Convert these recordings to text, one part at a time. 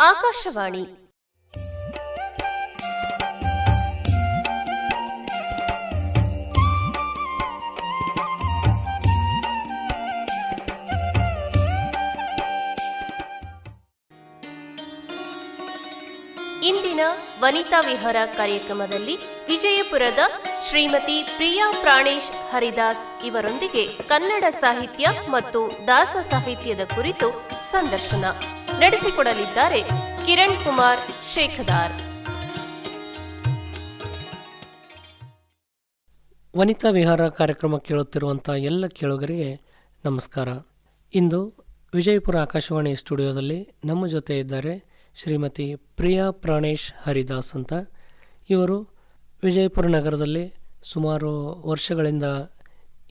ಆಕಾಶವಾಣಿ ಇಂದಿನ ವನಿತಾ ವಿಹಾರ ಕಾರ್ಯಕ್ರಮದಲ್ಲಿ ವಿಜಯಪುರದ ಶ್ರೀಮತಿ ಪ್ರಿಯಾ ಪ್ರಾಣೇಶ್ ಹರಿದಾಸ್ ಇವರೊಂದಿಗೆ ಕನ್ನಡ ಸಾಹಿತ್ಯ ಮತ್ತು ದಾಸ ಸಾಹಿತ್ಯದ ಕುರಿತು ಸಂದರ್ಶನ ನಡೆಸಿಕೊಡಲಿದ್ದಾರೆ ಕಿರಣ್ ಕುಮಾರ್ ಶೇಖದಾರ್. ವನಿತಾ ವಿಹಾರ ಕಾರ್ಯಕ್ರಮ ಕೇಳುತ್ತಿರುವಂಥ ಎಲ್ಲ ಕೇಳುಗರಿಗೆ ನಮಸ್ಕಾರ. ಇಂದು ವಿಜಯಪುರ ಆಕಾಶವಾಣಿ ಸ್ಟುಡಿಯೋದಲ್ಲಿ ನಮ್ಮ ಜೊತೆ ಇದ್ದಾರೆ ಶ್ರೀಮತಿ ಪ್ರಿಯಾ ಪ್ರಾಣೇಶ್ ಹರಿದಾಸ್ ಅಂತ. ಇವರು ವಿಜಯಪುರ ನಗರದಲ್ಲಿ ಸುಮಾರು ವರ್ಷಗಳಿಂದ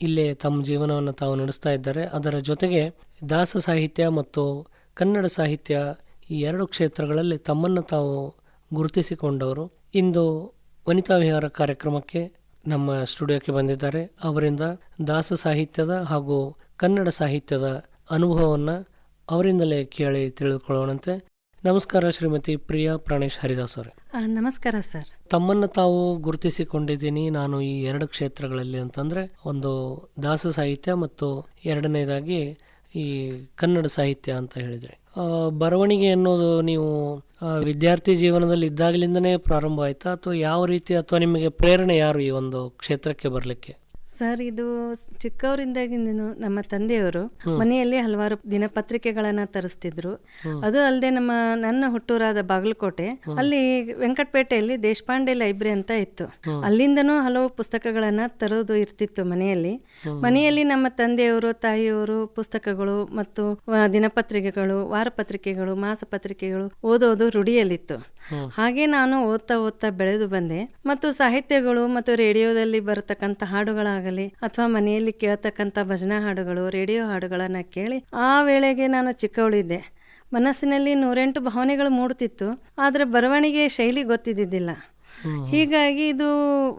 ಇಲ್ಲೇ ತಮ್ಮ ಜೀವನವನ್ನು ತಾವು ನಡೆಸ್ತಾ ಇದ್ದಾರೆ. ಅದರ ಜೊತೆಗೆ ದಾಸ ಸಾಹಿತ್ಯ ಮತ್ತು ಕನ್ನಡ ಸಾಹಿತ್ಯ ಈ ಎರಡು ಕ್ಷೇತ್ರಗಳಲ್ಲಿ ತಮ್ಮನ್ನು ತಾವು ಗುರುತಿಸಿಕೊಂಡವರು. ಇಂದು ವನಿತಾ ವಿಹಾರ ಕಾರ್ಯಕ್ರಮಕ್ಕೆ ನಮ್ಮ ಸ್ಟುಡಿಯೋಕ್ಕೆ ಬಂದಿದ್ದಾರೆ. ಅವರಿಂದ ದಾಸ ಸಾಹಿತ್ಯದ ಹಾಗೂ ಕನ್ನಡ ಸಾಹಿತ್ಯದ ಅನುಭವವನ್ನು ಅವರಿಂದಲೇ ಕೇಳಿ ತಿಳಿದುಕೊಳ್ಳೋಣಂತೆ. ನಮಸ್ಕಾರ ಶ್ರೀಮತಿ ಪ್ರಿಯಾ ಪ್ರಾಣೇಶ್ ಹರಿದಾಸ್ ಅವರೇ. ನಮಸ್ಕಾರ ಸರ್. ತಮ್ಮನ್ನು ತಾವು ಗುರುತಿಸಿಕೊಂಡಿದ್ದೀನಿ ನಾನು ಈ ಎರಡು ಕ್ಷೇತ್ರಗಳಲ್ಲಿ ಅಂತಂದರೆ, ಒಂದು ದಾಸ ಸಾಹಿತ್ಯ ಮತ್ತು ಎರಡನೇದಾಗಿ ಈ ಕನ್ನಡ ಸಾಹಿತ್ಯ ಅಂತ ಹೇಳಿದರೆ, ಬರವಣಿಗೆ ಅನ್ನೋದು ನೀವು ವಿದ್ಯಾರ್ಥಿ ಜೀವನದಲ್ಲಿ ಇದ್ದಾಗಲಿಂದನೇ ಪ್ರಾರಂಭ ಆಯಿತಾ ಅಥವಾ ಯಾವ ರೀತಿ, ಅಥವಾ ನಿಮಗೆ ಪ್ರೇರಣೆ ಯಾರು ಈ ಒಂದು ಕ್ಷೇತ್ರಕ್ಕೆ ಬರಲಿಕ್ಕೆ? ಸರ್, ಇದು ಚಿಕ್ಕವರಿಂದಾಗಿಂದನು ನಮ್ಮ ತಂದೆಯವರು ಮನೆಯಲ್ಲಿ ಹಲವಾರು ದಿನಪತ್ರಿಕೆಗಳನ್ನ ತರಿಸ್ತಿದ್ರು. ಅದು ಅಲ್ಲದೆ ನನ್ನ ಹುಟ್ಟೂರಾದ ಬಾಗಲಕೋಟೆ, ಅಲ್ಲಿ ವೆಂಕಟಪೇಟೆಯಲ್ಲಿ ದೇಶಪಾಂಡೆ ಲೈಬ್ರರಿ ಅಂತ ಇತ್ತು. ಅಲ್ಲಿಂದನೂ ಹಲವು ಪುಸ್ತಕಗಳನ್ನ ತರೋದು ಇರ್ತಿತ್ತು ಮನೆಯಲ್ಲಿ ನಮ್ಮ ತಂದೆಯವರು ತಾಯಿಯವರು ಪುಸ್ತಕಗಳು ಮತ್ತು ದಿನಪತ್ರಿಕೆಗಳು, ವಾರಪತ್ರಿಕೆಗಳು, ಮಾಸಪತ್ರಿಕೆಗಳು ಓದೋದು ರೂಢಿಯಲ್ಲಿತ್ತು. ಹಾಗೆ ನಾನು ಓದ್ತಾ ಬೆಳೆದು ಬಂದೆ. ಮತ್ತು ಸಾಹಿತ್ಯಗಳು ಮತ್ತು ರೇಡಿಯೋದಲ್ಲಿ ಬರತಕ್ಕಂಥ ಹಾಡುಗಳಾಗಲಿ ಅಥವಾ ಮನೆಯಲ್ಲಿ ಕೇಳ್ತಕ್ಕಂಥ ಭಜನಾ ಹಾಡುಗಳು, ರೇಡಿಯೋ ಹಾಡುಗಳನ್ನ ಕೇಳಿ ಆ ವೇಳೆಗೆ ನಾನು ಚಿಕ್ಕವಳಿದ್ದೆ. ಮನಸ್ಸಿನಲ್ಲಿ 108 ಭಾವನೆಗಳು ಮೂಡುತ್ತಿತ್ತು, ಆದರೆ ಬರವಣಿಗೆ ಶೈಲಿ ಗೊತ್ತಿದ್ದಿದ್ದಿಲ್ಲ. ಹೀಗಾಗಿ ಇದು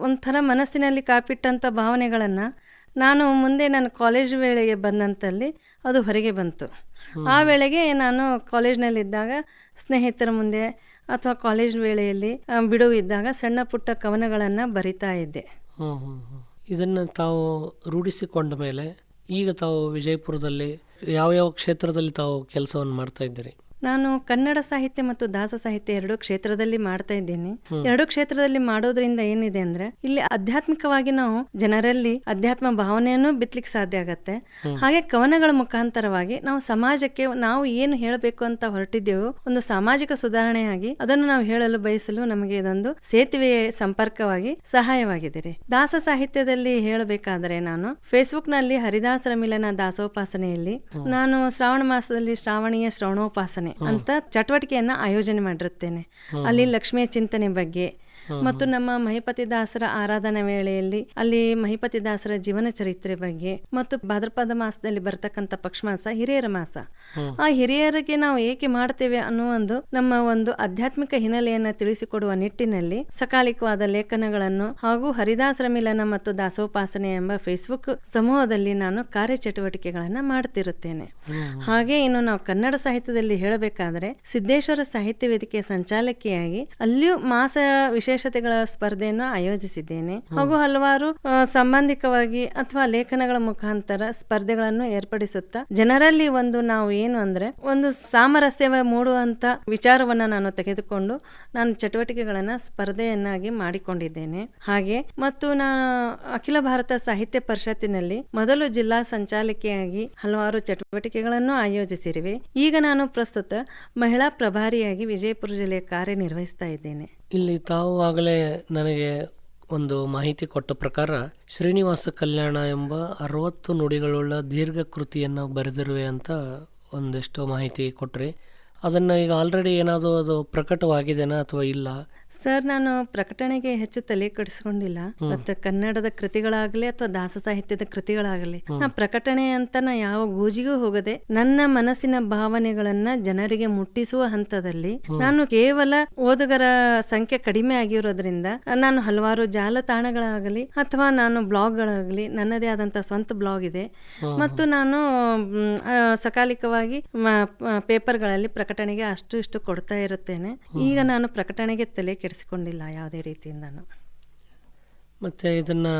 ಒಂಥರ ಮನಸ್ಸಿನಲ್ಲಿ ಕಾಪಿಟ್ಟಂಥ ಭಾವನೆಗಳನ್ನು ನಾನು ಮುಂದೆ ನನ್ನ ಕಾಲೇಜ್ ವೇಳೆಗೆ ಬಂದಂತಲ್ಲಿ ಅದು ಹೊರಗೆ ಬಂತು. ಆ ವೇಳೆಗೆ ನಾನು ಕಾಲೇಜ್ನಲ್ಲಿದ್ದಾಗ ಸ್ನೇಹಿತರ ಮುಂದೆ ಅಥವಾ ಕಾಲೇಜ್ ವೇಳೆಯಲ್ಲಿ ಬಿಡುವಿದ್ದಾಗ ಸಣ್ಣ ಪುಟ್ಟ ಕವನಗಳನ್ನು ಬರಿತಾ ಇದ್ದೆ. ಇದನ್ನು ತಾವು ರೂಢಿಸಿಕೊಂಡ ಮೇಲೆ ಈಗ ತಾವು ವಿಜಯಪುರದಲ್ಲಿ ಯಾವ ಕ್ಷೇತ್ರದಲ್ಲಿ ತಾವು ಕೆಲಸವನ್ನು ಮಾಡ್ತಾ ಇದ್ದೀರಿ? ನಾನು ಕನ್ನಡ ಸಾಹಿತ್ಯ ಮತ್ತು ದಾಸ ಸಾಹಿತ್ಯ ಎರಡು ಕ್ಷೇತ್ರದಲ್ಲಿ ಮಾಡ್ತಾ ಇದ್ದೀನಿ. ಎರಡು ಕ್ಷೇತ್ರದಲ್ಲಿ ಮಾಡೋದ್ರಿಂದ ಏನಿದೆ ಅಂದ್ರೆ, ಇಲ್ಲಿ ಆಧ್ಯಾತ್ಮಿಕವಾಗಿ ನಾವು ಜನರಲ್ಲಿ ಅಧ್ಯಾತ್ಮ ಭಾವನೆಯನ್ನು ಬಿತ್ತಲಿಕ್ಕೆ ಸಾಧ್ಯ ಆಗತ್ತೆ. ಹಾಗೆ ಕವನಗಳ ಮುಖಾಂತರವಾಗಿ ನಾವು ಸಮಾಜಕ್ಕೆ ನಾವು ಏನು ಹೇಳಬೇಕು ಅಂತ ಹೊರಟಿದ್ದೇವೋ ಒಂದು ಸಾಮಾಜಿಕ ಸುಧಾರಣೆಯಾಗಿ ಅದನ್ನು ನಾವು ಹೇಳಲು ಬಯಸಲು ನಮಗೆ ಇದೊಂದು ಸೇತುವೆ ಸಂಪರ್ಕವಾಗಿ ಸಹಾಯವಾಗಿದೆ. ದಾಸ ಸಾಹಿತ್ಯದಲ್ಲಿ ಹೇಳಬೇಕಾದರೆ, ನಾನು ಫೇಸ್ಬುಕ್ ನಲ್ಲಿ ಹರಿದಾಸರ ಮಿಲನ ದಾಸೋಪಾಸನೆಯಲ್ಲಿ ನಾನು ಶ್ರಾವಣ ಮಾಸದಲ್ಲಿ ಶ್ರಾವಣೀಯ ಶ್ರವಣೋಪಾಸನೆ ಅಂತ ಚಟುವಟಿಕೆಯನ್ನ ಆಯೋಜನೆ ಮಾಡಿರುತ್ತೇನೆ. ಅಲ್ಲಿ ಲಕ್ಷ್ಮಿಯ ಚಿಂತನೆ ಬಗ್ಗೆ ಮತ್ತು ನಮ್ಮ ಮಹಿಪತಿದಾಸರ ಆರಾಧನಾ ವೇಳೆಯಲ್ಲಿ ಅಲ್ಲಿ ಮಹಿಪತಿದಾಸರ ಜೀವನ ಚರಿತ್ರೆ ಬಗ್ಗೆ, ಮತ್ತು ಭಾದ್ರಪದ ಮಾಸದಲ್ಲಿ ಬರ್ತಕ್ಕಂಥ ಪಕ್ಷಮಾಸ ಹಿರಿಯರ ಮಾಸ, ಆ ಹಿರಿಯರಿಗೆ ನಾವು ಏಕೆ ಮಾಡ್ತೇವೆ ಅನ್ನುವ ನಮ್ಮ ಒಂದು ಆಧ್ಯಾತ್ಮಿಕ ಹಿನ್ನೆಲೆಯನ್ನ ತಿಳಿಸಿಕೊಡುವ ನಿಟ್ಟಿನಲ್ಲಿ ಸಕಾಲಿಕವಾದ ಲೇಖನಗಳನ್ನು ಹಾಗೂ ಹರಿದಾಸರ ಮಿಲನ ಮತ್ತು ದಾಸೋಪಾಸನೆ ಎಂಬ ಫೇಸ್ಬುಕ್ ಸಮೂಹದಲ್ಲಿ ನಾನು ಕಾರ್ಯಚಟುವಟಿಕೆಗಳನ್ನ ಮಾಡ್ತಿರುತ್ತೇನೆ. ಹಾಗೆ ಇನ್ನು ನಾವು ಕನ್ನಡ ಸಾಹಿತ್ಯದಲ್ಲಿ ಹೇಳಬೇಕಾದ್ರೆ, ಸಿದ್ದೇಶ್ವರ ಸಾಹಿತ್ಯ ವೇದಿಕೆಯ ಸಂಚಾಲಕಿಯಾಗಿ ಅಲ್ಲಿಯೂ ಮಾಸ ವಿಶೇಷತೆಗಳ ಸ್ಪರ್ಧೆಯನ್ನು ಆಯೋಜಿಸಿದ್ದೇನೆ. ಹಾಗೂ ಹಲವಾರು ಸಂಬಂಧಿಕವಾಗಿ ಅಥವಾ ಲೇಖನಗಳ ಮುಖಾಂತರ ಸ್ಪರ್ಧೆಗಳನ್ನು ಏರ್ಪಡಿಸುತ್ತಾ ಜನರಲ್ಲಿ ನಾವು ಏನು ಅಂದ್ರೆ ಒಂದು ಸಾಮರಸ್ಯ ಮೂಡುವಂತ ವಿಚಾರವನ್ನ ನಾನು ತೆಗೆದುಕೊಂಡು ನಾನು ಚಟುವಟಿಕೆಗಳನ್ನ ಸ್ಪರ್ಧೆಯನ್ನಾಗಿ ಮಾಡಿಕೊಂಡಿದ್ದೇನೆ. ಹಾಗೆ ಮತ್ತು ನಾನು ಅಖಿಲ ಭಾರತ ಸಾಹಿತ್ಯ ಪರಿಷತ್ತಿನಲ್ಲಿ ಮೊದಲು ಜಿಲ್ಲಾ ಸಂಚಾಲಕಿಯಾಗಿ ಹಲವಾರು ಚಟುವಟಿಕೆಗಳನ್ನು ಆಯೋಜಿಸಿರುವೆ. ಈಗ ನಾನು ಪ್ರಸ್ತುತ ಮಹಿಳಾ ಪ್ರಭಾರಿಯಾಗಿ ವಿಜಯಪುರ ಜಿಲ್ಲೆಯ ಕಾರ್ಯನಿರ್ವಹಿಸ್ತಾ ಇದ್ದೇನೆ. ಇಲ್ಲಿ ತಾವು ಆಗಲೇ ನನಗೆ ಒಂದು ಮಾಹಿತಿ ಕೊಟ್ಟ ಪ್ರಕಾರ ಶ್ರೀನಿವಾಸ ಕಲ್ಯಾಣ ಎಂಬ 60 ನುಡಿಗಳುಳ್ಳ ದೀರ್ಘ ಕೃತಿಯನ್ನು ಬರೆದಿರುವೆ ಅಂತ ಒಂದಿಷ್ಟು ಮಾಹಿತಿ ಕೊಟ್ರಿ. ಅದನ್ನು ಈಗ ಆಲ್ರೆಡಿ ಏನಾದರೂ ಅದು ಪ್ರಕಟವಾಗಿದೆನಾ ಅಥವಾ ಇಲ್ಲ? ಸರ್, ನಾನು ಪ್ರಕಟಣೆಗೆ ಹೆಚ್ಚು ತಲೆ ಕೆಡಿಸ್ಕೊಂಡಿಲ್ಲ. ಮತ್ತು ಕನ್ನಡದ ಕೃತಿಗಳಾಗಲಿ ಅಥವಾ ದಾಸ ಸಾಹಿತ್ಯದ ಕೃತಿಗಳಾಗಲಿ ನಾ ಪ್ರಕಟಣೆ ಅಂತ ಯಾವ ಗೋಜಿಗೂ ಹೋಗದೆ ನನ್ನ ಮನಸ್ಸಿನ ಭಾವನೆಗಳನ್ನ ಜನರಿಗೆ ಮುಟ್ಟಿಸುವ ಹಂತದಲ್ಲಿ ನಾನು ಕೇವಲ ಓದುಗರ ಸಂಖ್ಯೆ ಕಡಿಮೆ ಆಗಿರೋದ್ರಿಂದ ನಾನು ಹಲವಾರು ಜಾಲತಾಣಗಳಾಗಲಿ ಅಥವಾ ನಾನು ಬ್ಲಾಗ್ಗಳಾಗಲಿ, ನನ್ನದೇ ಆದಂತ ಸ್ವಂತ ಬ್ಲಾಗ್ ಇದೆ, ಮತ್ತು ನಾನು ಸಕಾಲಿಕವಾಗಿ ಪೇಪರ್ಗಳಲ್ಲಿ ಪ್ರಕಟಣೆಗೆ ಅಷ್ಟು ಇಷ್ಟು ಕೊಡ್ತಾ ಇರುತ್ತೇನೆ. ಈಗ ನಾನು ಪ್ರಕಟಣೆಗೆ ತಲೆ ಕೆಡಿಸಿಕೊಂಡಿಲ್ಲ ಯಾವುದೇ ರೀತಿಯಿಂದನೂ. ಮತ್ತು ಇದನ್ನು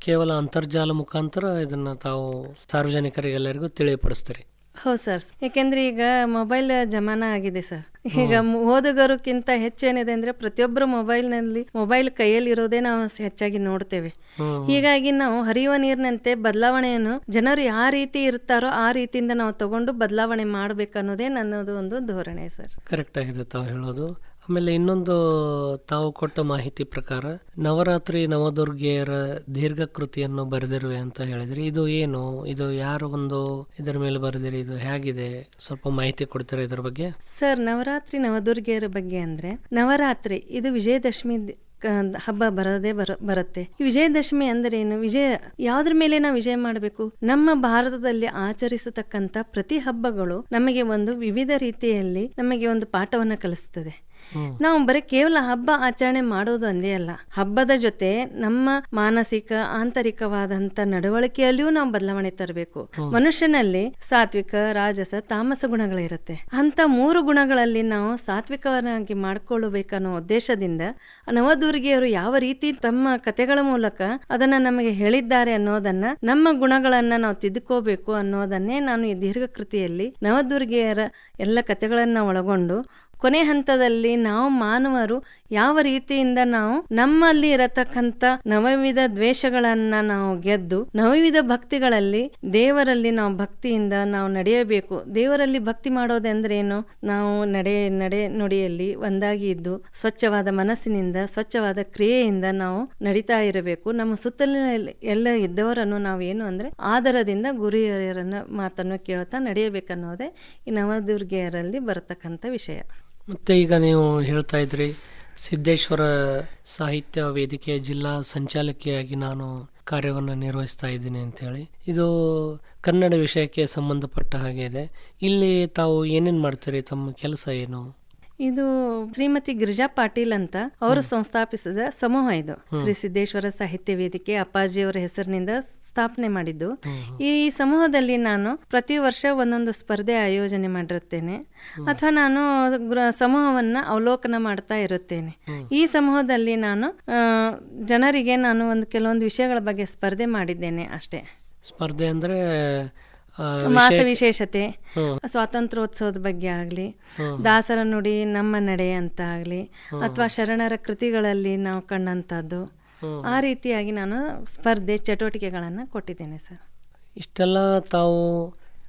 ಕೇವಲ ಅಂತರ್ಜಾಲ ಮುಖಾಂತರ ಇದನ್ನು ತಾವು ಸಾರ್ವಜನಿಕರಿಗೆಲ್ಲರಿಗೂ ತಿಳಿಯಪಡಿಸ್ತೀರಿ? ಹೌದು ಸರ್, ಯಾಕೆಂದ್ರೆ ಈಗ ಮೊಬೈಲ್ ಜಮಾನ ಆಗಿದೆ ಸರ್. ಈಗ ಓದುಗರಿಗಿಂತ ಹೆಚ್ಚೇನಿದೆ ಅಂದ್ರೆ ಪ್ರತಿಯೊಬ್ಬರು ಮೊಬೈಲ್ ಕೈಯಲ್ಲಿ ಇರೋದೇ ನಾವು ಹೆಚ್ಚಾಗಿ ನೋಡ್ತೇವೆ. ಹೀಗಾಗಿ ನಾವು ಹರಿಯುವ ನೀರಿನಂತೆ ಬದಲಾವಣೆಯನ್ನು ಜನರು ಯಾವ ರೀತಿ ಇರ್ತಾರೋ ಆ ರೀತಿಯಿಂದ ನಾವು ತಗೊಂಡು ಬದಲಾವಣೆ ಮಾಡ್ಬೇಕನ್ನೋದೇ ನನ್ನದು ಒಂದು ಧೋರಣೆ ಸರ್. ಕರೆಕ್ಟ್ ಆಗಿದೆ ತಾವು ಹೇಳೋದು. ಆಮೇಲೆ ಇನ್ನೊಂದು ತಾವು ಕೊಟ್ಟ ಮಾಹಿತಿ ಪ್ರಕಾರ ನವರಾತ್ರಿ ನವದುರ್ಗೆಯರ ದೀರ್ಘಕೃತಿಯನ್ನು ಬರೆದಿರುವೆ ಅಂತ ಹೇಳಿದ್ರಿ. ಇದು ಏನು, ಇದು ಯಾರು ಒಂದು ಇದರ ಮೇಲೆ ಬರೆದಿರಿ, ಇದು ಹೇಗಿದೆ, ಸ್ವಲ್ಪ ಮಾಹಿತಿ ಕೊಡ್ತೀರಾ ಇದ್ರ ಬಗ್ಗೆ? ಸರ್, ನವರಾತ್ರಿ ನವದುರ್ಗೆಯರ ಬಗ್ಗೆ ಅಂದ್ರೆ ನವರಾತ್ರಿ ಇದು ವಿಜಯದಶಮಿ ಹಬ್ಬ ಬರುತ್ತೆ. ಈ ವಿಜಯದಶಮಿ ಅಂದ್ರೆ ಏನು? ಯಾವ್ದ್ರ ಮೇಲೆ ನಾವು ವಿಜಯ ಮಾಡಬೇಕು? ನಮ್ಮ ಭಾರತದಲ್ಲಿ ಆಚರಿಸತಕ್ಕಂತ ಪ್ರತಿ ಹಬ್ಬಗಳು ನಮಗೆ ಒಂದು ವಿವಿಧ ರೀತಿಯಲ್ಲಿ ನಮಗೆ ಒಂದು ಪಾಠವನ್ನ ಕಲಿಸ್ತದೆ. ನಾವು ಬರೀ ಕೇವಲ ಹಬ್ಬ ಆಚರಣೆ ಮಾಡೋದು ಒಂದೇ ಅಲ್ಲ, ಹಬ್ಬದ ಜೊತೆ ನಮ್ಮ ಮಾನಸಿಕ ಆಂತರಿಕವಾದಂತ ನಡವಳಿಕೆಯಲ್ಲಿಯೂ ನಾವು ಬದಲಾವಣೆ ತರಬೇಕು. ಮನುಷ್ಯನಲ್ಲಿ ಸಾತ್ವಿಕ, ರಾಜಸ, ತಾಮಸ ಗುಣಗಳಿರುತ್ತೆ. ಅಂತ 3 ಗುಣಗಳಲ್ಲಿ ನಾವು ಸಾತ್ವಿಕವನ್ನಾಗಿ ಮಾಡ್ಕೊಳ್ಳಬೇಕನ್ನೋ ಉದ್ದೇಶದಿಂದ ನವದುರ್ಗಿಯರು ಯಾವ ರೀತಿ ತಮ್ಮ ಕಥೆಗಳ ಮೂಲಕ ಅದನ್ನ ನಮಗೆ ಹೇಳಿದ್ದಾರೆ ಅನ್ನೋದನ್ನ, ನಮ್ಮ ಗುಣಗಳನ್ನ ನಾವು ತಿದ್ದುಕೋಬೇಕು ಅನ್ನೋದನ್ನೇ ನಾನು ಈ ದೀರ್ಘಕೃತಿಯಲ್ಲಿ ನವದುರ್ಗಿಯರ ಎಲ್ಲ ಕಥೆಗಳನ್ನ ಒಳಗೊಂಡು ಕೊನೆ ಹಂತದಲ್ಲಿ ನಾವು ಮಾನವರು ಯಾವ ರೀತಿಯಿಂದ ನಾವು ನಮ್ಮಲ್ಲಿ ಇರತಕ್ಕಂಥ ನವವಿಧ ದ್ವೇಷಗಳನ್ನ ನಾವು ಗೆದ್ದು ನವವಿಧ ಭಕ್ತಿಗಳಲ್ಲಿ ದೇವರಲ್ಲಿ ನಾವು ಭಕ್ತಿಯಿಂದ ನಾವು ನಡೆಯಬೇಕು. ದೇವರಲ್ಲಿ ಭಕ್ತಿ ಮಾಡೋದೆಂದ್ರೆ ಏನು? ನಾವು ನಡೆ ನುಡಿಯಲ್ಲಿ ಒಂದಾಗಿ ಇದ್ದು ಸ್ವಚ್ಛವಾದ ಮನಸ್ಸಿನಿಂದ ಸ್ವಚ್ಛವಾದ ಕ್ರಿಯೆಯಿಂದ ನಾವು ನಡೀತಾ ಇರಬೇಕು. ನಮ್ಮ ಸುತ್ತಲಿನ ಎಲ್ಲ ಇದ್ದವರನ್ನು ನಾವೇನು ಅಂದ್ರೆ ಆದರದಿಂದ ಗುರುಹಿರಿಯರನ್ನ ಮಾತನ್ನು ಕೇಳುತ್ತಾ ನಡೆಯಬೇಕನ್ನೋದೇ ಈ ನವದುರ್ಗೆಯರಲ್ಲಿ ಬರತಕ್ಕಂಥ ವಿಷಯ. ಮತ್ತು ಈಗ ನೀವು ಹೇಳ್ತಾ ಇದ್ರಿ ಸಿದ್ದೇಶ್ವರ ಸಾಹಿತ್ಯ ವೇದಿಕೆಯ ಜಿಲ್ಲಾ ಸಂಚಾಲಕಿಯಾಗಿ ನಾನು ಕಾರ್ಯವನ್ನು ನಿರ್ವಹಿಸ್ತಾ ಇದ್ದೀನಿ ಅಂತೇಳಿ. ಇದು ಕನ್ನಡ ವಿಷಯಕ್ಕೆ ಸಂಬಂಧಪಟ್ಟ ಹಾಗೆ ಇದೆ. ಇಲ್ಲಿ ತಾವು ಏನೇನು ಮಾಡ್ತೀರಿ? ತಮ್ಮ ಕೆಲಸ ಏನು? ಇದು ಶ್ರೀಮತಿ ಗಿರಿಜಾ ಪಾಟೀಲ್ ಅಂತ ಅವರು ಸಂಸ್ಥಾಪಿಸಿದ ಸಮೂಹ. ಇದು ಶ್ರೀ ಸಿದ್ದೇಶ್ವರ ಸಾಹಿತ್ಯ ವೇದಿಕೆ ಅಪ್ಪಾಜಿಯವರ ಹೆಸರಿನಿಂದ ಸ್ಥಾಪನೆ ಮಾಡಿದ್ದು. ಈ ಸಮೂಹದಲ್ಲಿ ನಾನು ಪ್ರತಿ ವರ್ಷ ಒಂದೊಂದು ಸ್ಪರ್ಧೆ ಆಯೋಜನೆ ಮಾಡಿರುತ್ತೇನೆ ಅಥವಾ ನಾನು ಸಮೂಹವನ್ನ ಅವಲೋಕನ ಮಾಡ್ತಾ ಇರುತ್ತೇನೆ. ಈ ಸಮೂಹದಲ್ಲಿ ನಾನು ಜನರಿಗೆ ನಾನು ಕೆಲವೊಂದು ವಿಷಯಗಳ ಬಗ್ಗೆ ಸ್ಪರ್ಧೆ ಮಾಡಿದ್ದೇನೆ ಅಷ್ಟೇ. ಸ್ಪರ್ಧೆ ಅಂದ್ರೆ ಮಾಸ ವಿಶೇಷತೆ, ಸ್ವಾತಂತ್ರ್ಯೋತ್ಸವದ ಬಗ್ಗೆ ಆಗ್ಲಿ, ದಾಸರ ನುಡಿ ನಮ್ಮ ನಡೆ ಅಂತ ಆಗ್ಲಿ, ಅಥವಾ ಶರಣರ ಕೃತಿಗಳಲ್ಲಿ ನಾವು ಕಂಡಂತದ್ದು, ಆ ರೀತಿಯಾಗಿ ನಾನು ಸ್ಪರ್ಧೆ ಚಟುವಟಿಕೆಗಳನ್ನು ಕೊಟ್ಟಿದ್ದೇನೆ ಸರ್. ಇಷ್ಟೆಲ್ಲ ತಾವು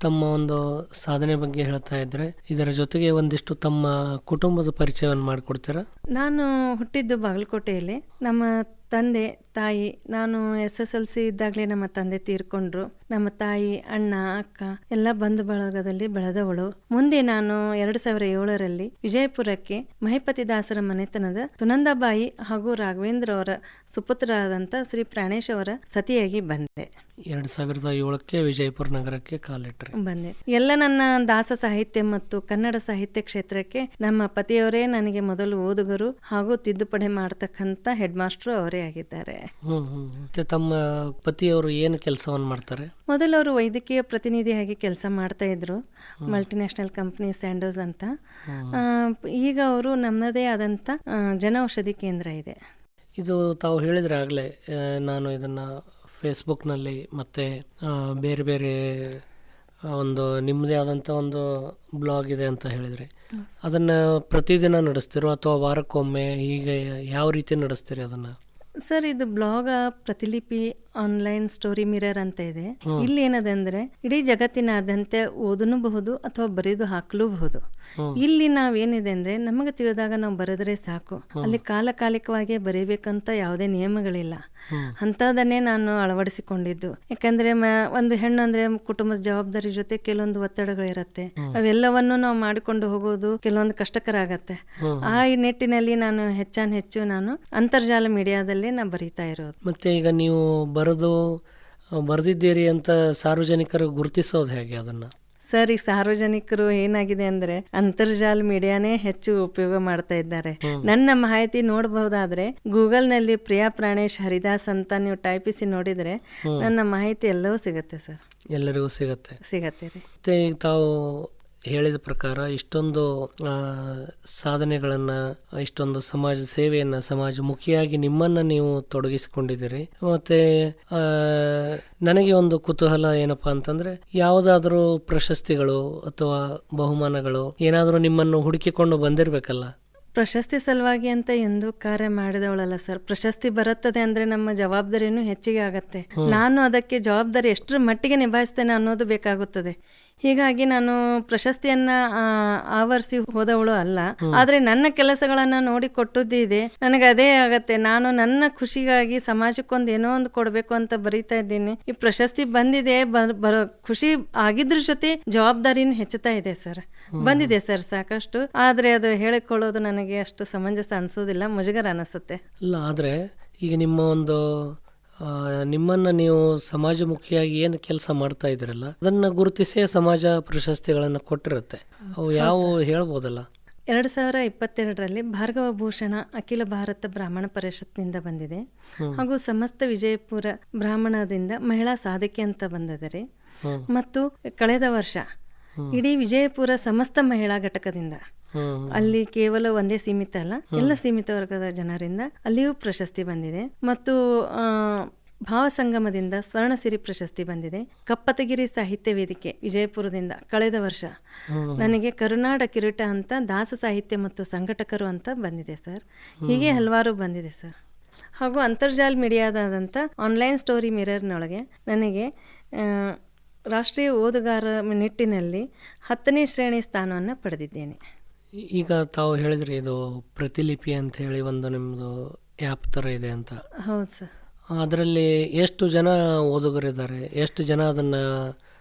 ತಮ್ಮ ಒಂದು ಸಾಧನೆ ಬಗ್ಗೆ ಹೇಳ್ತಾ ಇದ್ರೆ ಇದರ ಜೊತೆಗೆ ಒಂದಿಷ್ಟು ತಮ್ಮ ಕುಟುಂಬದ ಪರಿಚಯವನ್ನು ಮಾಡಿಕೊಡ್ತೀರಾ? ನಾನು ಹುಟ್ಟಿದ್ದು ಬಾಗಲಕೋಟೆಯಲ್ಲಿ. ನಮ್ಮ ತಂದೆ ತಾಯಿ, ನಾನು SSLC ಇದ್ದಾಗಲೇ ನಮ್ಮ ತಂದೆ ತೀರ್ಕೊಂಡ್ರು. ನಮ್ಮ ತಾಯಿ, ಅಣ್ಣ, ಅಕ್ಕ ಎಲ್ಲ ಬಂಧು ಬಳಗದಲ್ಲಿ ಬೆಳೆದವಳು. ಮುಂದೆ ನಾನು 2007ರಲ್ಲಿ ವಿಜಯಪುರಕ್ಕೆ ಮಹಿಪತಿ ದಾಸರ ಮನೆತನದ ಸುನಂದಾಬಾಯಿ ಹಾಗೂ ರಾಘವೇಂದ್ರ ಅವರ ಸುಪುತ್ರರಾದಂಥ ಶ್ರೀ ಪ್ರಾಣೇಶ್ ಅವರ ಸತಿಯಾಗಿ ಬಂದೆ. 2007ಕ್ಕೆ ವಿಜಯಪುರ ನಗರಕ್ಕೆ ಕಾಲಿಟ್ರೆ ಬಂದೆ. ಎಲ್ಲ ನನ್ನ ದಾಸ ಸಾಹಿತ್ಯ ಮತ್ತು ಕನ್ನಡ ಸಾಹಿತ್ಯ ಕ್ಷೇತ್ರಕ್ಕೆ ನಮ್ಮ ಪತಿಯವರೇ ನನಗೆ ಮೊದಲು ಓದುಗರು ಹಾಗೂ ತಿದ್ದುಪಡಿ ಮಾಡತಕ್ಕಂಥ ಹೆಡ್ ಮಾಸ್ಟರ್ ಅವರೇ ಆಗಿದ್ದಾರೆ. ತಮ್ಮ ಪತಿಯವರು ಏನು ಕೆಲಸವನ್ನು ಮಾಡ್ತಾರೆ? ಮೊದಲು ಅವರು ವೈದ್ಯಕೀಯ ಪ್ರತಿನಿಧಿಯಾಗಿ ಕೆಲಸ ಮಾಡ್ತಾ ಇದ್ರು, ಮಲ್ಟಿನ್ಯಾಷನಲ್ ಕಂಪನಿ ಸ್ಯಾಂಡೋಸ್ ಅಂತ. ಈಗ ಅವರು ನಮ್ಮದೇ ಆದಂಥ ಜನೌಷಧಿ ಕೇಂದ್ರ ಇದೆ. ಇದು ತಾವು ಹೇಳಿದ್ರೆ ಆಗಲೇ ನಾನು ಇದನ್ನು ಫೇಸ್ಬುಕ್ನಲ್ಲಿ ಮತ್ತು ಬೇರೆ ಬೇರೆ ಒಂದು ನಿಮ್ಮದೇ ಆದಂಥ ಒಂದು ಬ್ಲಾಗ್ ಇದೆ ಅಂತ ಹೇಳಿದರೆ, ಅದನ್ನು ಪ್ರತಿದಿನ ನಡೆಸ್ತಿರೋ ಅಥವಾ ವಾರಕ್ಕೊಮ್ಮೆ ಹೀಗೆ ಯಾವ ರೀತಿ ನಡೆಸ್ತೀರಿ ಅದನ್ನು? ಸರ್, ಇದು ಬ್ಲಾಗ ಪ್ರತಿಲಿಪಿ ಆನ್ಲೈನ್ ಸ್ಟೋರಿ ಮಿರರ್ ಅಂತ ಇದೆ. ಇಲ್ಲಿ ಏನದಂದ್ರೆ ಇಡೀ ಜಗತ್ತಿನಾದ್ಯಂತ ಓದನೂಬಹುದು ಅಥವಾ ಬರೆದು ಹಾಕಲೂಬಹುದು. ಇಲ್ಲಿ ನಾವೇನಿದೆ ಅಂದ್ರೆ ನಮಗೆ ತಿಳಿದಾಗ ನಾವು ಬರೆದ್ರೆ ಸಾಕು. ಅಲ್ಲಿ ಕಾಲಕಾಲಿಕವಾಗಿ ಬರೀಬೇಕಂತ ಯಾವುದೇ ನಿಯಮಗಳಿಲ್ಲ. ಅಂತದನ್ನೇ ನಾನು ಅಳವಡಿಸಿಕೊಂಡಿದ್ದು. ಯಾಕಂದ್ರೆ ಒಂದು ಹೆಣ್ಣು ಅಂದ್ರೆ ಕುಟುಂಬದ ಜವಾಬ್ದಾರಿ ಜೊತೆ ಕೆಲವೊಂದು ಒತ್ತಡಗಳಿರತ್ತೆ. ಅವೆಲ್ಲವನ್ನು ನಾವು ಮಾಡಿಕೊಂಡು ಹೋಗೋದು ಕೆಲವೊಂದು ಕಷ್ಟಕರ ಆಗತ್ತೆ. ಆ ನಿಟ್ಟಿನಲ್ಲಿ ನಾನು ಹೆಚ್ಚು ನಾನು ಅಂತರ್ಜಾಲ ಮೀಡಿಯಾದಲ್ಲೇ ನಾ ಬರೀತಾ ಇರೋದು. ಮತ್ತೆ ಈಗ ನೀವು ಬರೆದಿದ್ದೀರಿ ಅಂತ ಸಾರ್ವಜನಿಕರು ಗುರುತಿಸೋದು ಹೇಗೆ ಅದನ್ನ? ಸರ್, ಈ ಸಾರ್ವಜನಿಕರು ಏನಾಗಿದೆ ಅಂದ್ರೆ ಅಂತರ್ಜಾಲ ಮೀಡಿಯಾನೇ ಹೆಚ್ಚು ಉಪಯೋಗ ಮಾಡ್ತಾ ಇದ್ದಾರೆ. ನನ್ನ ಮಾಹಿತಿ ನೋಡಬಹುದಾದ್ರೆ ಗೂಗಲ್ ನಲ್ಲಿ ಪ್ರಿಯಾ ಪ್ರಾಣೇಶ್ ಹರಿದಾಸ್ ಅಂತ ನೀವು ಟೈಪಿಸಿ ನೋಡಿದ್ರೆ ನನ್ನ ಮಾಹಿತಿ ಎಲ್ಲವೂ ಸಿಗುತ್ತೆ ಸರ್. ಎಲ್ಲರಿಗೂ ಸಿಗತ್ತೆ ರೀ. ಮತ್ತೆ ತಾವು ಹೇಳಿದ ಪ್ರಕಾರ ಇಷ್ಟೊಂದು ಸಾಧನೆಗಳನ್ನು, ಇಷ್ಟೊಂದು ಸಮಾಜ ಸೇವೆಯನ್ನು, ಸಮಾಜಮುಖಿಯಾಗಿ ನಿಮ್ಮನ್ನು ನೀವು ತೊಡಗಿಸಿಕೊಂಡಿದ್ದೀರಿ. ಮತ್ತು ನನಗೆ ಒಂದು ಕುತೂಹಲ ಏನಪ್ಪ ಅಂತಂದರೆ, ಯಾವುದಾದ್ರೂ ಪ್ರಶಸ್ತಿಗಳು ಅಥವಾ ಬಹುಮಾನಗಳು ಏನಾದರೂ ನಿಮ್ಮನ್ನು ಹುಡುಕಿಕೊಂಡು ಬಂದಿರಬೇಕಲ್ಲ? ಪ್ರಶಸ್ತಿ ಸಲುವಾಗಿ ಅಂತ ಎಂದೂ ಕಾರ್ಯ ಮಾಡಿದವಳಲ್ಲ ಸರ್. ಪ್ರಶಸ್ತಿ ಬರುತ್ತದೆ ಅಂದ್ರೆ ನಮ್ಮ ಜವಾಬ್ದಾರಿನೂ ಹೆಚ್ಚಿಗೆ ಆಗತ್ತೆ. ನಾನು ಅದಕ್ಕೆ ಜವಾಬ್ದಾರಿ ಎಷ್ಟರ ಮಟ್ಟಿಗೆ ನಿಭಾಯಿಸ್ತೇನೆ ಅನ್ನೋದು ಬೇಕಾಗುತ್ತದೆ. ಹೀಗಾಗಿ ನಾನು ಪ್ರಶಸ್ತಿಯನ್ನ ಆವರಿಸಿ ಹೋದವಳು ಅಲ್ಲ. ಆದ್ರೆ ನನ್ನ ಕೆಲಸಗಳನ್ನ ನೋಡಿ ಕೊಟ್ಟದ್ದಿದೆ, ನನಗೆ ಅದೇ ಆಗತ್ತೆ. ನಾನು ನನ್ನ ಖುಷಿಗಾಗಿ ಸಮಾಜಕ್ಕೊಂದು ಏನೋ ಒಂದು ಕೊಡ್ಬೇಕು ಅಂತ ಬರೀತಾ ಇದ್ದೀನಿ. ಈ ಪ್ರಶಸ್ತಿ ಬಂದಿದೆ, ಖುಷಿ ಆಗಿದ್ರ ಜೊತೆ ಜವಾಬ್ದಾರಿನೂ ಹೆಚ್ಚುತ್ತಾ ಇದೆ ಸರ್. ಬಂದಿದೆ ಸರ್ ಸಾಕಷ್ಟು. ಆದ್ರೆ ಅದು ಹೇಳಿಕೊಳ್ಳೋದು ನನಗೆ ಅಷ್ಟು ಸಮಂಜಸ ಅನ್ಸೋದಿಲ್ಲ, ಮುಜುಗರ ಅನಿಸುತ್ತೆ. ಇಲ್ಲ, ಆದರೆ ಈಗ ನಿಮ್ಮನ್ನು ನೀವು ಸಮಾಜಮುಖಿಯಾಗಿ ಏನು ಕೆಲಸ ಮಾಡ್ತಾ ಇದ್ದೀರಲ್ಲ, ಅದನ್ನು ಗುರುತಿಸೇ ಸಮಾಜ ಪ್ರಶಸ್ತಿಗಳನ್ನು ಕೊಟ್ಟಿರುತ್ತೆ. ಅವು ಯಾವ ಹೇಳ್ಬೋದಲ್ಲ? 2022ರಲ್ಲಿ ಭಾರ್ಗವ ಭೂಷಣ ಅಖಿಲ ಭಾರತ ಬ್ರಾಹ್ಮಣ ಪರಿಷತ್ನಿಂದ ಬಂದಿದೆ. ಹಾಗೂ ಸಮಸ್ತ ವಿಜಯಪುರ ಬ್ರಾಹ್ಮಣದಿಂದ ಮಹಿಳಾ ಸಾಧಕಿ ಅಂತ ಬಂದಿದ್ದಾರೆ. ಮತ್ತು ಕಳೆದ ವರ್ಷ ಇಡೀ ವಿಜಯಪುರ ಸಮಸ್ತ ಮಹಿಳಾ ಘಟಕದಿಂದ, ಅಲ್ಲಿ ಕೇವಲ ಒಂದೇ ಸೀಮಿತ ಅಲ್ಲ, ಎಲ್ಲ ಸೀಮಿತ ವರ್ಗದ ಜನರಿಂದ ಅಲ್ಲಿಯೂ ಪ್ರಶಸ್ತಿ ಬಂದಿದೆ. ಮತ್ತು ಭಾವಸಂಗಮದಿಂದ ಸ್ವರ್ಣಸಿರಿ ಪ್ರಶಸ್ತಿ ಬಂದಿದೆ. ಕಪ್ಪತಗಿರಿ ಸಾಹಿತ್ಯ ವೇದಿಕೆ ವಿಜಯಪುರದಿಂದ ಕಳೆದ ವರ್ಷ ನನಗೆ ಕರುನಾಡ ಕಿರೀಟ ಅಂತ ದಾಸ ಸಾಹಿತ್ಯ ಮತ್ತು ಸಂಘಟಕರು ಅಂತ ಬಂದಿದೆ ಸರ್. ಹೀಗೆ ಹಲವಾರು ಬಂದಿದೆ ಸರ್. ಹಾಗೂ ಅಂತರ್ಜಾಲ ಮೀಡಿಯಾದಾದಂಥ ಆನ್ಲೈನ್ ಸ್ಟೋರಿ ಮಿರರ್ನೊಳಗೆ ನನಗೆ ರಾಷ್ಟ್ರೀಯ ಓದುಗಾರ ನಿಟ್ಟಿನಲ್ಲಿ 10ನೇ ಶ್ರೇಣಿ ಸ್ಥಾನವನ್ನು ಪಡೆದಿದ್ದೇನೆ. ಈಗ ತಾವು ಹೇಳಿದ್ರಿ ಇದು ಪ್ರತಿಲಿಪಿ ಅಂತ ಹೇಳಿ ಒಂದು ನಿಮ್ಮದು ಆ್ಯಪ್ ಥರ ಇದೆ ಅಂತ. ಹೌದು ಸರ್. ಅದರಲ್ಲಿ ಎಷ್ಟು ಜನ ಓದುಗರಿದ್ದಾರೆ, ಎಷ್ಟು ಜನ ಅದನ್ನು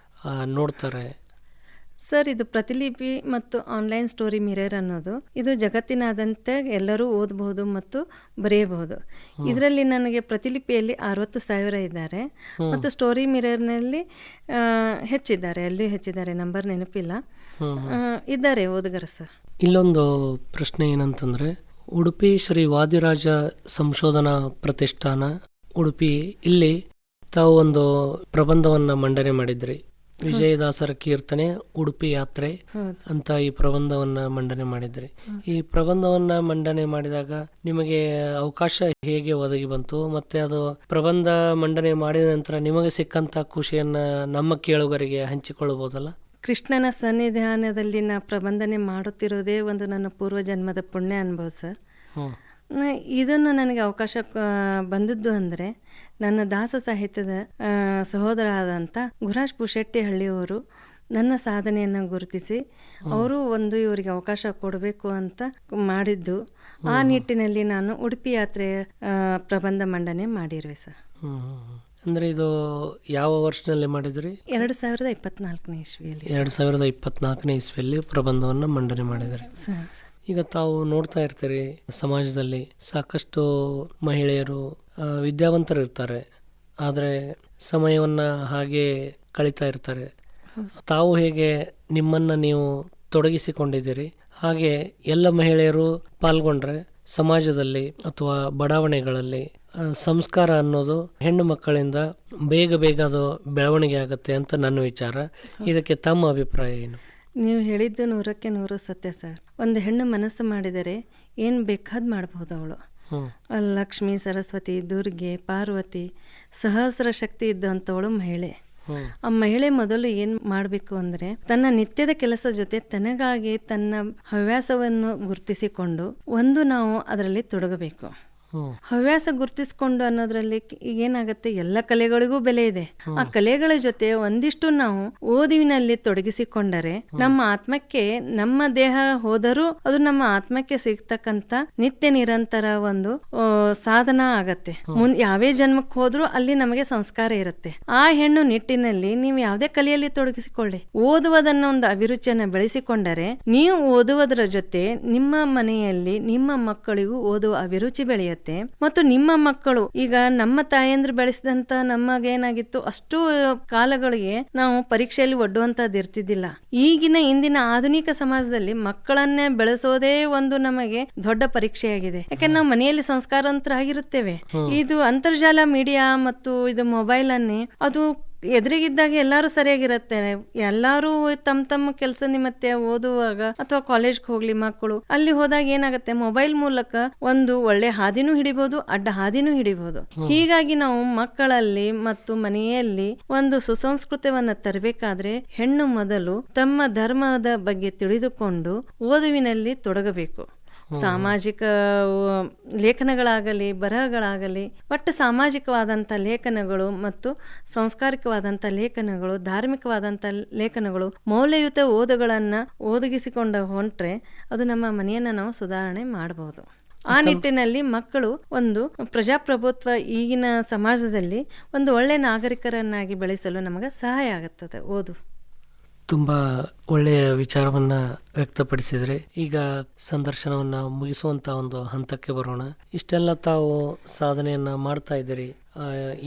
ನೋಡ್ತಾರೆ? ಸರ್, ಇದು ಪ್ರತಿಲಿಪಿ ಮತ್ತು ಆನ್ಲೈನ್ ಸ್ಟೋರಿ ಮಿರರ್ ಅನ್ನೋದು ಇದು ಜಗತ್ತಿನಾದ್ಯಂತ ಎಲ್ಲರೂ ಓದಬಹುದು ಮತ್ತು ಬರೆಯಬಹುದು. ಇದರಲ್ಲಿ ನನಗೆ ಪ್ರತಿಲಿಪಿಯಲ್ಲಿ 60,000 ಇದ್ದಾರೆ ಮತ್ತು ಸ್ಟೋರಿ ಮಿರರ್ನಲ್ಲಿ ಹೆಚ್ಚಿದ್ದಾರೆ, ಅಲ್ಲಿ ಹೆಚ್ಚಿದ್ದಾರೆ, ನಂಬರ್ ನೆನಪಿಲ್ಲ, ಇದ್ದಾರೆ ಓದುಗರು ಸರ್. ಇಲ್ಲೊಂದು ಪ್ರಶ್ನೆ ಏನಂತಂದರೆ, ಉಡುಪಿ ಶ್ರೀ ವಾದಿರಾಜ ಸಂಶೋಧನಾ ಪ್ರತಿಷ್ಠಾನ ಉಡುಪಿ, ಇಲ್ಲಿ ತಾವು ಒಂದು ಪ್ರಬಂಧವನ್ನು ಮಂಡನೆ ಮಾಡಿದ್ರಿ. ವಿಜಯದಾಸರ ಕೀರ್ತನೆ ಉಡುಪಿ ಯಾತ್ರೆ ಅಂತ ಈ ಪ್ರಬಂಧವನ್ನ ಮಂಡನೆ ಮಾಡಿದ್ರಿ. ಈ ಪ್ರಬಂಧವನ್ನ ಮಂಡನೆ ಮಾಡಿದಾಗ ನಿಮಗೆ ಅವಕಾಶ ಹೇಗೆ ಒದಗಿ ಬಂತು? ಮತ್ತೆ ಅದು ಪ್ರಬಂಧ ಮಂಡನೆ ಮಾಡಿದ ನಂತರ ನಿಮಗೆ ಸಿಕ್ಕಂತ ಖುಷಿಯನ್ನ ನಮ್ಮ ಕೇಳುಗರಿಗೆ ಹಂಚಿಕೊಳ್ಳಬಹುದಲ್ಲ? ಕೃಷ್ಣನ ಸನ್ನಿಧಾನದಲ್ಲಿ ನಾ ಪ್ರಬಂಧನೆ ಮಾಡುತ್ತಿರೋದೇ ಒಂದು ನನ್ನ ಪೂರ್ವ ಜನ್ಮದ ಪುಣ್ಯ ಅನುಭವ ಸರ್. ಇದನ್ನು ನನಗೆ ಅವಕಾಶ ಬಂದದ್ದು ಅಂದರೆ ನನ್ನ ದಾಸ ಸಾಹಿತ್ಯದ ಸಹೋದರ ಆದಂಥ ಗುರಾಜ್ ಪುಶೆಟ್ಟಿ ಹಳ್ಳಿಯವರು ನನ್ನ ಸಾಧನೆಯನ್ನು ಗುರುತಿಸಿ ಅವರು ಇವರಿಗೆ ಅವಕಾಶ ಕೊಡಬೇಕು ಅಂತ ಮಾಡಿದ್ದು. ಆ ನಿಟ್ಟಿನಲ್ಲಿ ನಾನು ಉಡುಪಿ ಯಾತ್ರೆಯ ಪ್ರಬಂಧ ಮಂಡನೆ ಮಾಡಿರುವೆ ಸರ್. ಅಂದರೆ ಇದು ಯಾವ ವರ್ಷದಲ್ಲಿ ಮಾಡಿದ್ರಿ? 2024ನೇ ಇಸ್ವಿಯಲ್ಲಿ. 2024ನೇ ಇಸ್ವಿಯಲ್ಲಿ ಪ್ರಬಂಧವನ್ನು ಮಂಡನೆ ಮಾಡಿದ್ರಿ ಸರ್. ಈಗ ತಾವು ನೋಡ್ತಾ ಇರ್ತೀರಿ, ಸಮಾಜದಲ್ಲಿ ಸಾಕಷ್ಟು ಮಹಿಳೆಯರು ವಿದ್ಯಾವಂತರು ಇರ್ತಾರೆ, ಆದರೆ ಸಮಯವನ್ನು ಹಾಗೆ ಕಳೀತಾ ಇರ್ತಾರೆ. ತಾವು ಹೇಗೆ ನಿಮ್ಮನ್ನು ನೀವು ತೊಡಗಿಸಿಕೊಂಡಿದ್ದೀರಿ, ಹಾಗೆ ಎಲ್ಲ ಮಹಿಳೆಯರು ಪಾಲ್ಗೊಂಡ್ರೆ ಸಮಾಜದಲ್ಲಿ ಅಥವಾ ಬಡಾವಣೆಗಳಲ್ಲಿ ಸಂಸ್ಕಾರ ಅನ್ನೋದು ಹೆಣ್ಣು ಮಕ್ಕಳಿಂದ ಬೇಗ ಅದು ಬೆಳವಣಿಗೆ ಆಗುತ್ತೆ ಅಂತ ನನ್ನ ವಿಚಾರ. ಇದಕ್ಕೆ ತಮ್ಮ ಅಭಿಪ್ರಾಯ ಏನು? ನೀವು ಹೇಳಿದ್ದು 100ಕ್ಕೆ 100 ಸತ್ಯ ಸರ್. ಒಂದು ಹೆಣ್ಣು ಮನಸ್ಸು ಮಾಡಿದರೆ ಏನು ಬೇಕಾದ್ ಮಾಡಬಹುದು. ಅವಳು ಲಕ್ಷ್ಮಿ, ಸರಸ್ವತಿ, ದುರ್ಗೆ, ಪಾರ್ವತಿ, ಸಹಸ್ರ ಶಕ್ತಿ ಇದ್ದಂಥವಳು ಮಹಿಳೆ. ಆ ಮಹಿಳೆ ಮೊದಲು ಏನ್ ಮಾಡಬೇಕು ಅಂದ್ರೆ ತನ್ನ ನಿತ್ಯದ ಕೆಲಸ ಜೊತೆ ತನಗಾಗಿ ತನ್ನ ಹವ್ಯಾಸವನ್ನು ಗುರುತಿಸಿಕೊಂಡು ನಾವು ಅದರಲ್ಲಿ ತೊಡಗಬೇಕು. ಹವ್ಯಾಸ ಗುರುತಿಸ್ಕೊಂಡು ಅನ್ನೋದ್ರಲ್ಲಿ ಏನಾಗತ್ತೆ, ಎಲ್ಲ ಕಲೆಗಳಿಗೂ ಬೆಲೆ ಇದೆ. ಆ ಕಲೆಗಳ ಜೊತೆ ಒಂದಿಷ್ಟು ನಾವು ಓದುವಿನಲ್ಲಿ ತೊಡಗಿಸಿಕೊಂಡರೆ ನಮ್ಮ ಆತ್ಮಕ್ಕೆ, ನಮ್ಮ ದೇಹ ಹೋದರೂ ಅದು ನಮ್ಮ ಆತ್ಮಕ್ಕೆ ಸಿಗ್ತಕ್ಕಂತ ನಿತ್ಯ ನಿರಂತರ ಒಂದು ಸಾಧನ ಆಗತ್ತೆ. ಯಾವೇ ಜನ್ಮಕ್ಕೆ ಹೋದ್ರೂ ಅಲ್ಲಿ ನಮಗೆ ಸಂಸ್ಕಾರ ಇರುತ್ತೆ. ಆ ಹೆಣ್ಣು ನಿಟ್ಟಿನಲ್ಲಿ ನೀವು ಯಾವುದೇ ಕಲೆಯಲ್ಲಿ ತೊಡಗಿಸಿಕೊಳ್ಳಿ, ಓದುವುದನ್ನ ಒಂದು ಅಭಿರುಚಿಯನ್ನ ಬೆಳೆಸಿಕೊಂಡರೆ ನೀವು ಓದುವುದರ ಜೊತೆ ನಿಮ್ಮ ಮನೆಯಲ್ಲಿ ನಿಮ್ಮ ಮಕ್ಕಳಿಗೂ ಓದುವ ಅಭಿರುಚಿ ಬೆಳೆಯುತ್ತೆ. ಮತ್ತು ನಿಮ್ಮ ಮಕ್ಕಳು, ಈಗ ನಮ್ಮ ತಾಯಂದ್ರು ಬೆಳೆಸಿದಂತ ನಮಗೇನಾಗಿತ್ತು, ಅಷ್ಟು ಕಾಲಗಳಿಗೆ ನಾವು ಪರೀಕ್ಷೆಯಲ್ಲಿ ಒಡ್ಡುವಂತದ್ದು ಇರ್ತಿದ್ದಿಲ್ಲ. ಈಗಿನ ಇಂದಿನ ಆಧುನಿಕ ಸಮಾಜದಲ್ಲಿ ಮಕ್ಕಳನ್ನೇ ಬೆಳೆಸೋದೇ ಒಂದು ನಮಗೆ ದೊಡ್ಡ ಪರೀಕ್ಷೆಯಾಗಿದೆ. ಯಾಕಂದ್ರೆ ನಾವು ಮನೆಯಲ್ಲಿ ಸಂಸ್ಕಾರಾಂತರಾಗಿರುತ್ತೇವೆ. ಇದು ಅಂತರ್ಜಾಲ ಮೀಡಿಯಾ ಮತ್ತು ಇದು ಮೊಬೈಲ್ ಅನ್ನೇ ಅದು ಎದುರಿಗಿದ್ದಾಗ ಎಲ್ಲರೂ ಸರಿಯಾಗಿರುತ್ತೆ. ಎಲ್ಲರೂ ತಮ್ಮ ಕೆಲಸ ನಿಮಿತ್ತ ಓದುವಾಗ ಅಥವಾ ಕಾಲೇಜ್ಗೆ ಹೋಗ್ಲಿ ಮಕ್ಕಳು, ಅಲ್ಲಿ ಹೋದಾಗ ಏನಾಗುತ್ತೆ, ಮೊಬೈಲ್ ಮೂಲಕ ಒಂದು ಒಳ್ಳೆ ಹಾದಿನೂ ಹಿಡಿಬಹುದು, ಅಡ್ಡ ಹಾದಿನೂ ಹಿಡಿಬಹುದು. ಹೀಗಾಗಿ ನಾವು ಮಕ್ಕಳಲ್ಲಿ ಮತ್ತು ಮನೆಯಲ್ಲಿ ಒಂದು ಸುಸಂಸ್ಕೃತವನ್ನ ತರಬೇಕಾದ್ರೆ ಹೆಣ್ಣು ಮೊದಲು ತಮ್ಮ ಧರ್ಮದ ಬಗ್ಗೆ ತಿಳಿದುಕೊಂಡು ಓದುವಿನಲ್ಲಿ ತೊಡಗಬೇಕು. ಸಾಮಾಜಿಕ ಲೇಖನಗಳಾಗಲಿ ಬರಹಗಳಾಗಲಿ, ಒಟ್ಟು ಸಾಮಾಜಿಕವಾದಂಥ ಲೇಖನಗಳು ಮತ್ತು ಸಂಸ್ಕಾರಿಕವಾದಂಥ ಲೇಖನಗಳು, ಧಾರ್ಮಿಕವಾದಂಥ ಲೇಖನಗಳು, ಮೌಲ್ಯಯುತ ಓದುಗಳನ್ನು ಒದಗಿಸಿಕೊಂಡು ಹೊಂಟ್ರೆ ಅದು ನಮ್ಮ ಮನೆಯನ್ನು ನಾವು ಸುಧಾರಣೆ ಮಾಡಬಹುದು. ಆ ನಿಟ್ಟಿನಲ್ಲಿ ಮಕ್ಕಳು ಒಂದು ಪ್ರಜಾಪ್ರಭುತ್ವ ಈಗಿನ ಸಮಾಜದಲ್ಲಿ ಒಂದು ಒಳ್ಳೆ ನಾಗರಿಕರನ್ನಾಗಿ ಬೆಳೆಸಲು ನಮಗೆ ಸಹಾಯ ಆಗುತ್ತದೆ ಓದು. ತುಂಬ ಒಳ್ಳೆಯ ವಿಚಾರವನ್ನ ವ್ಯಕ್ತಪಡಿಸಿದ್ರೆ. ಈಗ ಸಂದರ್ಶನವನ್ನ ಮುಗಿಸುವಂತ ಒಂದು ಹಂತಕ್ಕೆ ಬರೋಣ. ಇಷ್ಟೆಲ್ಲ ತಾವು ಸಾಧನೆಯನ್ನ ಮಾಡ್ತಾ ಇದ್ದೀರಿ,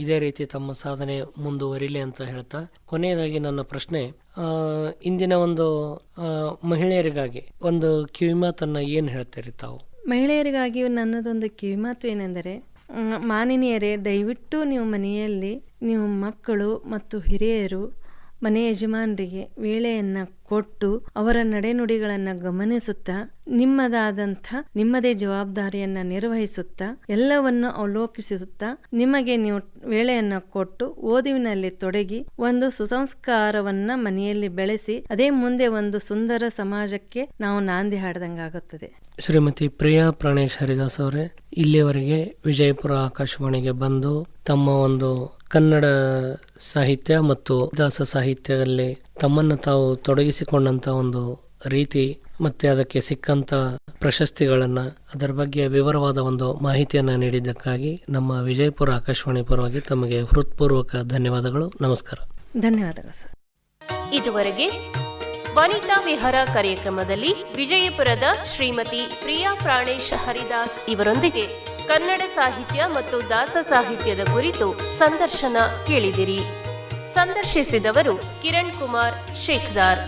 ಇದೇ ರೀತಿ ತಮ್ಮ ಸಾಧನೆ ಮುಂದುವರಿಲಿ ಅಂತ ಹೇಳ್ತಾ ಕೊನೆಯದಾಗಿ ನನ್ನ ಪ್ರಶ್ನೆ, ಇಂದಿನ ಒಂದು ಮಹಿಳೆಯರಿಗಾಗಿ ಒಂದು ಕಿವಿಮಾತನ್ನ ಏನು ಹೇಳ್ತೀರಿ ತಾವು? ಮಹಿಳೆಯರಿಗಾಗಿ ನನ್ನದೊಂದು ಕಿವಿಮಾತು ಏನೆಂದರೆ, ಮಾನಿನಿಯರೇ, ದಯವಿಟ್ಟು ನೀವು ಮನೆಯಲ್ಲಿ ನೀವು ಮಕ್ಕಳು ಮತ್ತು ಹಿರಿಯರು ಮನೆ ಯಜಮಾನರಿಗೆ ವೇಳೆಯನ್ನು ಕೊಟ್ಟು ಅವರ ನಡೆನುಡಿಗಳನ್ನು ಗಮನಿಸುತ್ತಾ ನಿಮ್ಮದೇ ಜವಾಬ್ದಾರಿಯನ್ನು ನಿರ್ವಹಿಸುತ್ತಾ ಎಲ್ಲವನ್ನು ಅವಲೋಕಿಸುತ್ತಾ ನಿಮಗೆ ನೀವು ವೇಳೆಯನ್ನು ಕೊಟ್ಟು ಓದುವಿನಲ್ಲಿ ತೊಡಗಿ ಒಂದು ಸುಸಂಸ್ಕಾರವನ್ನ ಮನೆಯಲ್ಲಿ ಬೆಳೆಸಿ ಅದೇ ಮುಂದೆ ಒಂದು ಸುಂದರ ಸಮಾಜಕ್ಕೆ ನಾವು ನಾಂದಿ ಹಾಡ್ದಂಗಾಗುತ್ತದೆ. ಶ್ರೀಮತಿ ಪ್ರಿಯಾ ಪ್ರಾಣೇಶ್ ಹರಿದಾಸ್ ಅವರೇ, ಇಲ್ಲಿಯವರೆಗೆ ವಿಜಯಪುರ ಆಕಾಶವಾಣಿಗೆ ಬಂದು ತಮ್ಮ ಒಂದು ಕನ್ನಡ ಸಾಹಿತ್ಯ ಮತ್ತು ದಾಸ ಸಾಹಿತ್ಯದಲ್ಲಿ ತಮ್ಮನ್ನು ತಾವು ತೊಡಗಿಸಿಕೊಂಡಂತ ಒಂದು ರೀತಿ ಮತ್ತೆ ಅದಕ್ಕೆ ಸಿಕ್ಕಂತ ಪ್ರಶಸ್ತಿಗಳನ್ನ, ಅದರ ಬಗ್ಗೆ ವಿವರವಾದ ಒಂದು ಮಾಹಿತಿಯನ್ನ ನೀಡಿದ್ದಕ್ಕಾಗಿ ನಮ್ಮ ವಿಜಯಪುರ ಆಕಾಶವಾಣಿ ಪರವಾಗಿ ತಮಗೆ ಹೃತ್ಪೂರ್ವಕ ಧನ್ಯವಾದಗಳು. ನಮಸ್ಕಾರ. ಧನ್ಯವಾದಗಳು ಸರ್. ಇದುವರೆಗೆ ವನಿತಾ ವಿಹಾರ ಕಾರ್ಯಕ್ರಮದಲ್ಲಿ ವಿಜಯಪುರದ ಶ್ರೀಮತಿ ಪ್ರಿಯಾ ಪ್ರಾಣೇಶ್ ಹರಿದಾಸ್ ಇವರೊಂದಿಗೆ ಕನ್ನಡ ಸಾಹಿತ್ಯ ಮತ್ತು ದಾಸ ಸಾಹಿತ್ಯದ ಕುರಿತು ಸಂದರ್ಶನ ಕೇಳಿದಿರಿ. ಸಂದರ್ಶಿಸಿದವರು ಕಿರಣ್ ಕುಮಾರ್ ಶೇಖದಾರ್.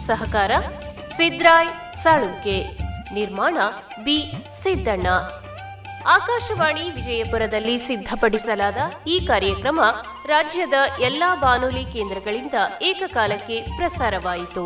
ಸಹಕಾರ ಸಿದ್ರಾಯ್ ಸಾಳುಂಕೆ. ನಿರ್ಮಾಣ ಬಿ ಸಿದ್ದಣ್ಣ. ಆಕಾಶವಾಣಿ ವಿಜಯಪುರದಲ್ಲಿ ಸಿದ್ಧಪಡಿಸಲಾದ ಈ ಕಾರ್ಯಕ್ರಮ ರಾಜ್ಯದ ಎಲ್ಲಾ ಬಾನುಲಿ ಕೇಂದ್ರಗಳಿಂದ ಏಕಕಾಲಕ್ಕೆ ಪ್ರಸಾರವಾಯಿತು.